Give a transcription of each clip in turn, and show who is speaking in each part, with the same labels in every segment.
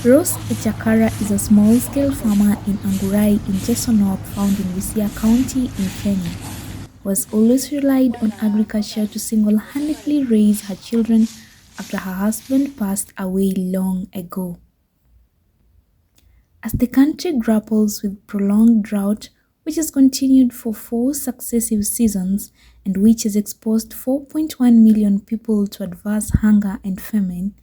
Speaker 1: Rose Echakara is a small-scale farmer in Angurai in Chesonok found in Busia County in Kenya, who has always relied on agriculture to single-handedly raise her children after her husband passed away long ago. As the country grapples with prolonged drought, which has continued for 4 successive seasons and which has exposed 4.1 million people to adverse hunger and famine,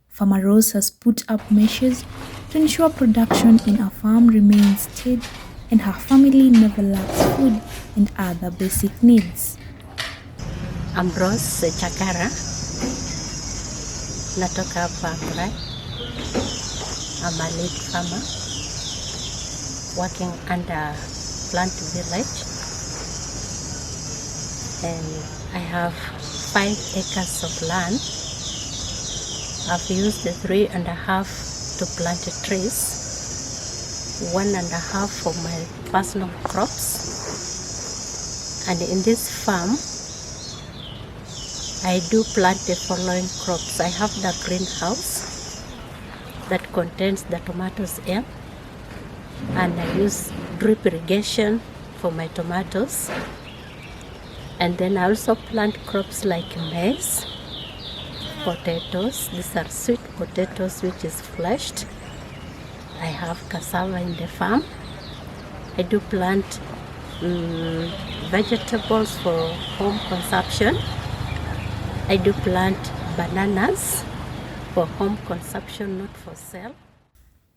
Speaker 1: Farmer Rose has put up measures to ensure production in her farm remains steady and her family never lacks food and other basic needs.
Speaker 2: I'm Rose Echakara. Natoka hapa Angurai. I'm a lead farmer working under PlantVillage, and I have 5 acres of land. I've used the 3.5 to plant trees, 1.5 for my personal crops, and in this farm I do plant the following crops. I have the greenhouse that contains the tomatoes in, and I use drip irrigation for my tomatoes. And then I also plant crops like maize, potatoes. These are sweet potatoes which is fleshed. I have cassava in the farm. I do plant vegetables for home consumption. I do plant bananas for home consumption, not for sale.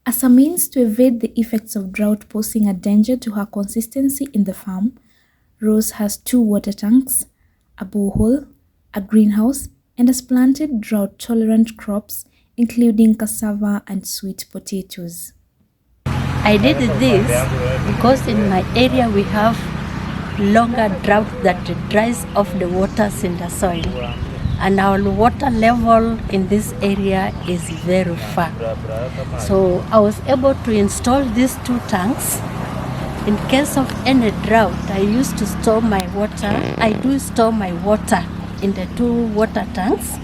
Speaker 1: As a means to evade the effects of drought posing a danger to her consistency in the farm, Rose has 2 water tanks, a borehole, a greenhouse, and has planted drought-tolerant crops including cassava and sweet potatoes.
Speaker 2: I did this because in my area we have longer drought that dries off the waters in the soil, and our water level in this area is very far. So I was able to install these 2 tanks. In case of any drought, I used to store my water. I do store my water in the 2 water tanks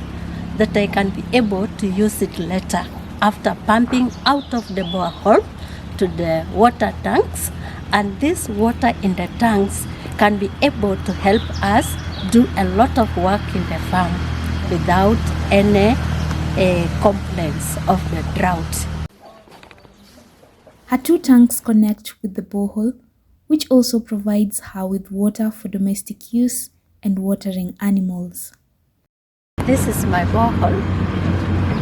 Speaker 2: that I can be able to use it later after pumping out of the borehole to the water tanks. And this water in the tanks can be able to help us do a lot of work in the farm without any complaints of the drought.
Speaker 1: Her 2 tanks connect with the borehole, which also provides her with water for domestic use and watering animals.
Speaker 2: This is my borehole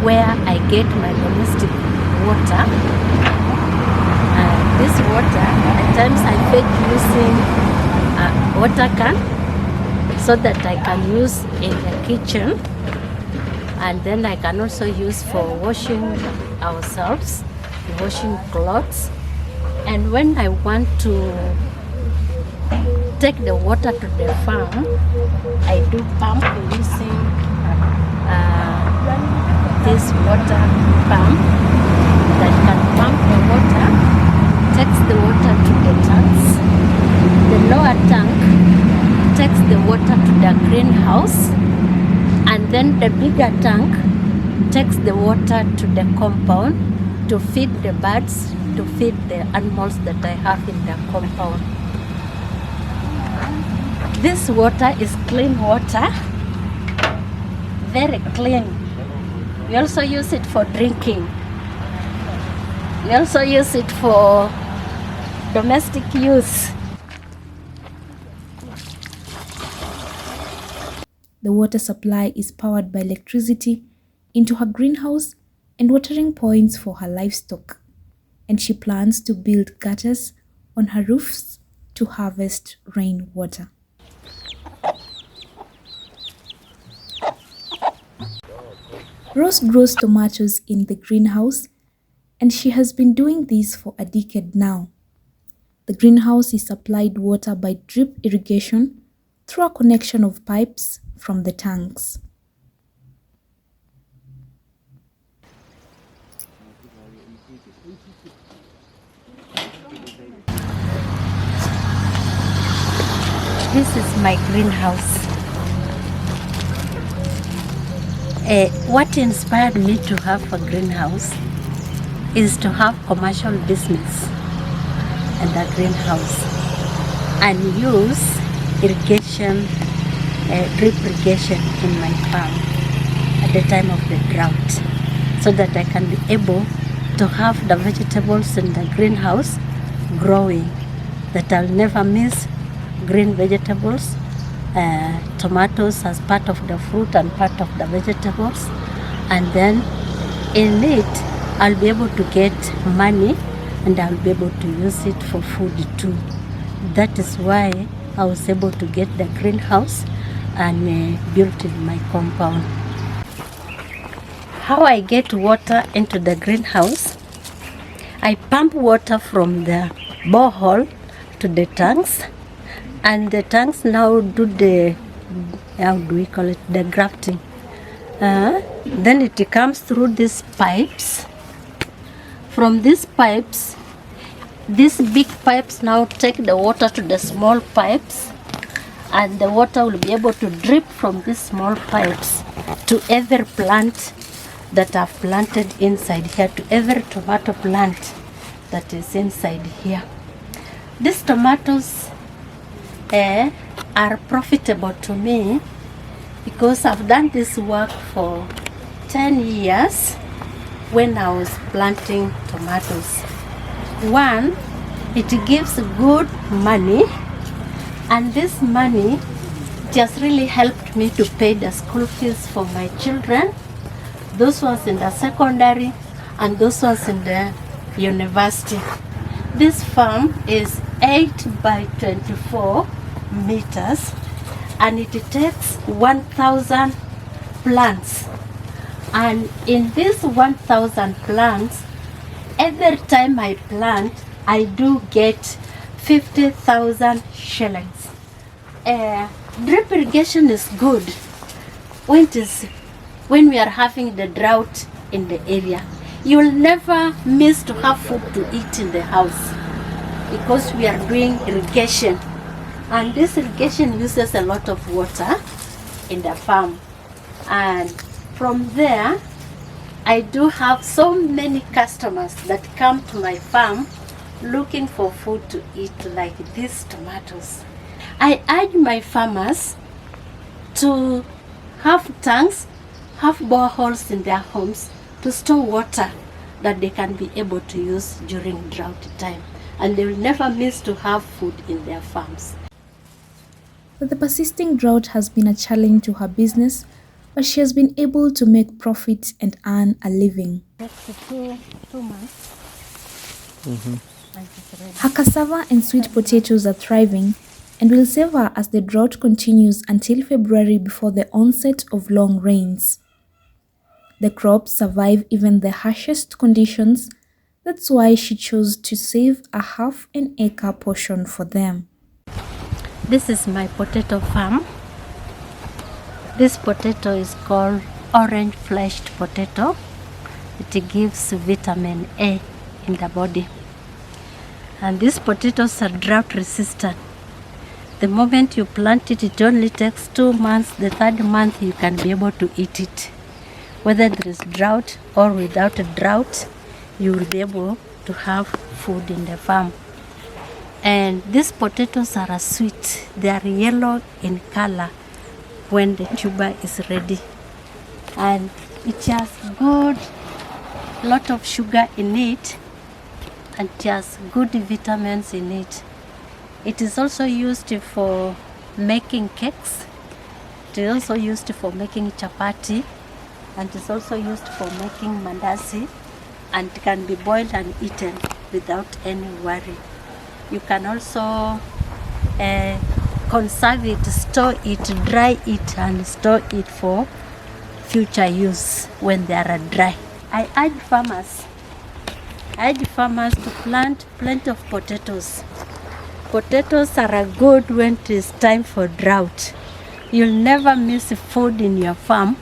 Speaker 2: where I get my domestic water. This water, at times I fetch using a water can so that I can use in the kitchen, and then I can also use for washing ourselves, washing clothes. And when I want to take the water to the farm, I do pump using this water pump that can pump the water, takes the water to the tanks. The lower tank takes the water to the greenhouse, and then the bigger tank takes the water to the compound to feed the birds, to feed the animals that I have in the compound. This water is clean water, very clean. We also use it for drinking. We also use it for domestic use.
Speaker 1: The water supply is powered by electricity into her greenhouse and watering points for her livestock, and she plans to build gutters on her roofs to harvest rainwater. Rose grows tomatoes in the greenhouse, and she has been doing this for a decade now. The greenhouse is supplied water by drip irrigation through a connection of pipes from the tanks.
Speaker 2: This is my greenhouse. What inspired me to have a greenhouse is to have commercial business and a greenhouse and use irrigation, drip irrigation in my farm at the time of the drought, so that I can be able to have the vegetables in the greenhouse growing, that I'll never miss green vegetables, tomatoes as part of the fruit and part of the vegetables, and then in it I'll be able to get money and I'll be able to use it for food too. That is why I was able to get the greenhouse and built in my compound. How I get water into the greenhouse, I pump water from the borehole to the tanks, and the tanks now do the, the grafting. Then it comes through these pipes. From these pipes, these big pipes now take the water to the small pipes, and the water will be able to drip from these small pipes to every plant that I've planted inside here, to every tomato plant that is inside here. These tomatoes are profitable to me because I've done this work for 10 years when I was planting tomatoes. One, it gives good money, and this money just really helped me to pay the school fees for my children, those ones in the secondary and those ones in the university. This farm is 8 by 24 meters, and it takes 1,000 plants. And in this 1,000 plants, every time I plant, I do get 50,000 shillings. Drip irrigation is good when we are having the drought in the area. You'll never miss to have food to eat in the house because we are doing irrigation, and this irrigation uses a lot of water in the farm. And from there, I do have so many customers that come to my farm looking for food to eat, like these tomatoes. I urge my farmers to have tanks, have boreholes in their homes to store water that they can be able to use during drought time, and they will never miss to have food in their farms.
Speaker 1: But the persisting drought has been a challenge to her business, but she has been able to make profit and earn a living.
Speaker 2: Next 2 months.
Speaker 1: Her cassava and sweet potatoes are thriving and will save her as the drought continues until February before the onset of long rains. The crops survive even the harshest conditions. That's why she chose to save a half an acre portion for them.
Speaker 2: This is my potato farm. This potato is called orange fleshed potato. It gives vitamin A in the body. And these potatoes are drought resistant. The moment you plant it, it only takes 2 months. The 3rd month you can be able to eat it. Whether there is drought or without a drought, you will be able to have food in the farm. And these potatoes are sweet. They are yellow in color when the tuber is ready. And it has good lot of sugar in it, and it has good vitamins in it. It is also used for making cakes. It is also used for making chapati, and it is also used for making mandazi, and it can be boiled and eaten without any worry. You can also conserve it, store it, dry it, and store it for future use when they are dry. I urge farmers to plant plenty of potatoes. Potatoes are good when it is time for drought. You'll never miss food in your farm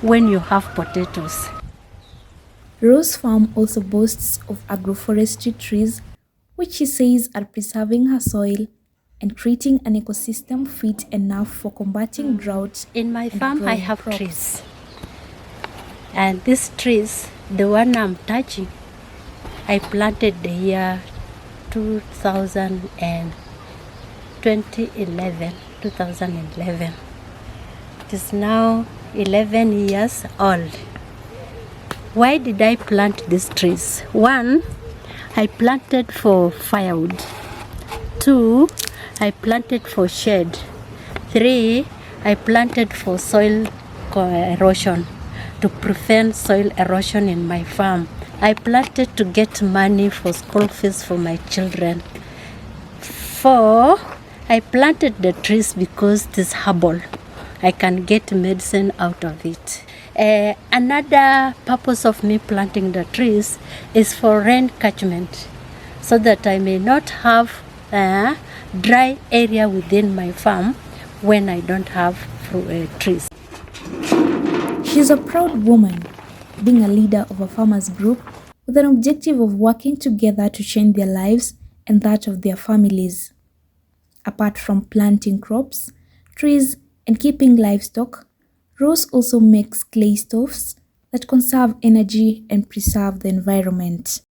Speaker 2: when you have potatoes.
Speaker 1: Rose Farm also boasts of agroforestry trees, which she says are preserving her soil and creating an ecosystem fit enough for combating drought.
Speaker 2: In my farm, I have trees. And these trees, the one I'm touching, I planted the year 2011. It is now 11 years old. Why did I plant these trees? 1, I planted for firewood. 2, I planted for shade. 3, I planted for soil erosion, to prevent soil erosion in my farm. I planted to get money for school fees for my children. 4, I planted the trees because it is herbal. I can get medicine out of it. Another purpose of me planting the trees is for rain catchment, so that I may not have a dry area within my farm when I don't have trees.
Speaker 1: She's a proud woman, being a leader of a farmers group with an objective of working together to change their lives and that of their families. Apart from planting crops, trees, and keeping livestock, Rose also makes clay stoves that conserve energy and preserve the environment.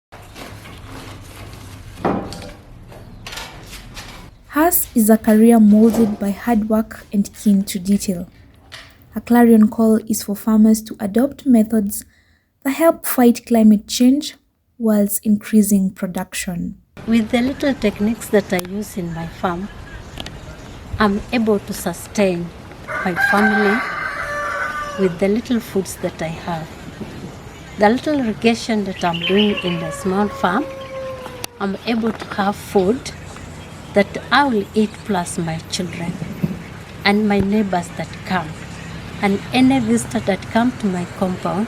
Speaker 1: Hers is a career molded by hard work and keen to detail. Her clarion call is for farmers to adopt methods that help fight climate change whilst increasing production.
Speaker 2: With the little techniques that I use in my farm, I'm able to sustain my family with the little foods that I have. The little irrigation that I'm doing in the small farm, I'm able to have food that I will eat plus my children and my neighbors that come. And any visitor that come to my compound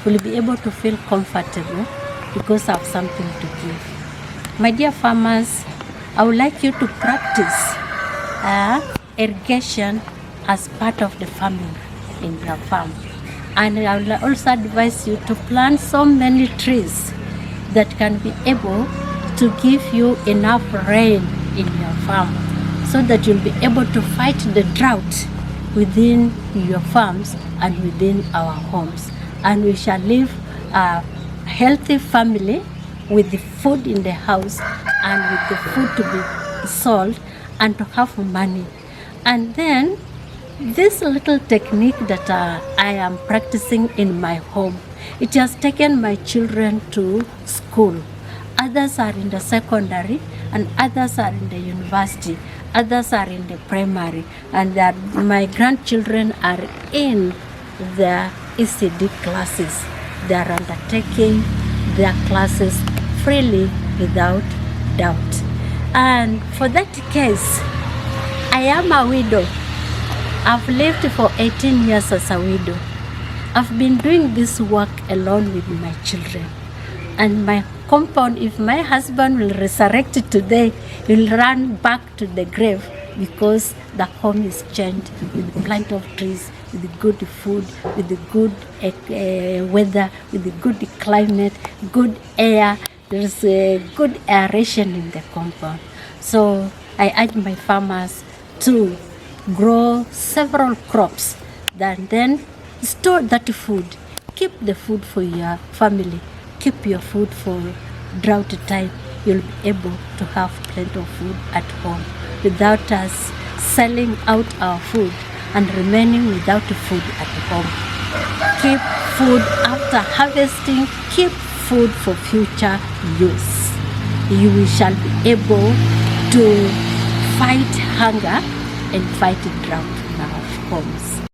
Speaker 2: will be able to feel comfortable because I have something to give. My dear farmers, I would like you to practice irrigation as part of the farming in your farm. And I will also advise you to plant so many trees that can be able to give you enough rain in your farm, so that you'll be able to fight the drought within your farms and within our homes. And we shall live a healthy family with the food in the house and with the food to be sold and to have money. And then this little technique that I am practicing in my home, it has taken my children to school. Others are in the secondary and others are in the university. Others are in the primary, and my grandchildren are in the ECD classes. They are undertaking their classes freely without doubt. And for that case, I am a widow. I've lived for 18 years as a widow. I've been doing this work alone with my children. And my compound, if my husband will resurrect it today, he'll run back to the grave, because the home is changed with plenty of trees, with the good food, with the good weather, with the good climate, good air. There's a good aeration in the compound. So I urge my farmers to grow several crops, then store that food. Keep the food for your family. Keep your food for drought time. You'll be able to have plenty of food at home without us selling out our food and remaining without food at home. Keep food after harvesting. Keep food for future use. You shall be able to fight hunger and fight drought in our homes.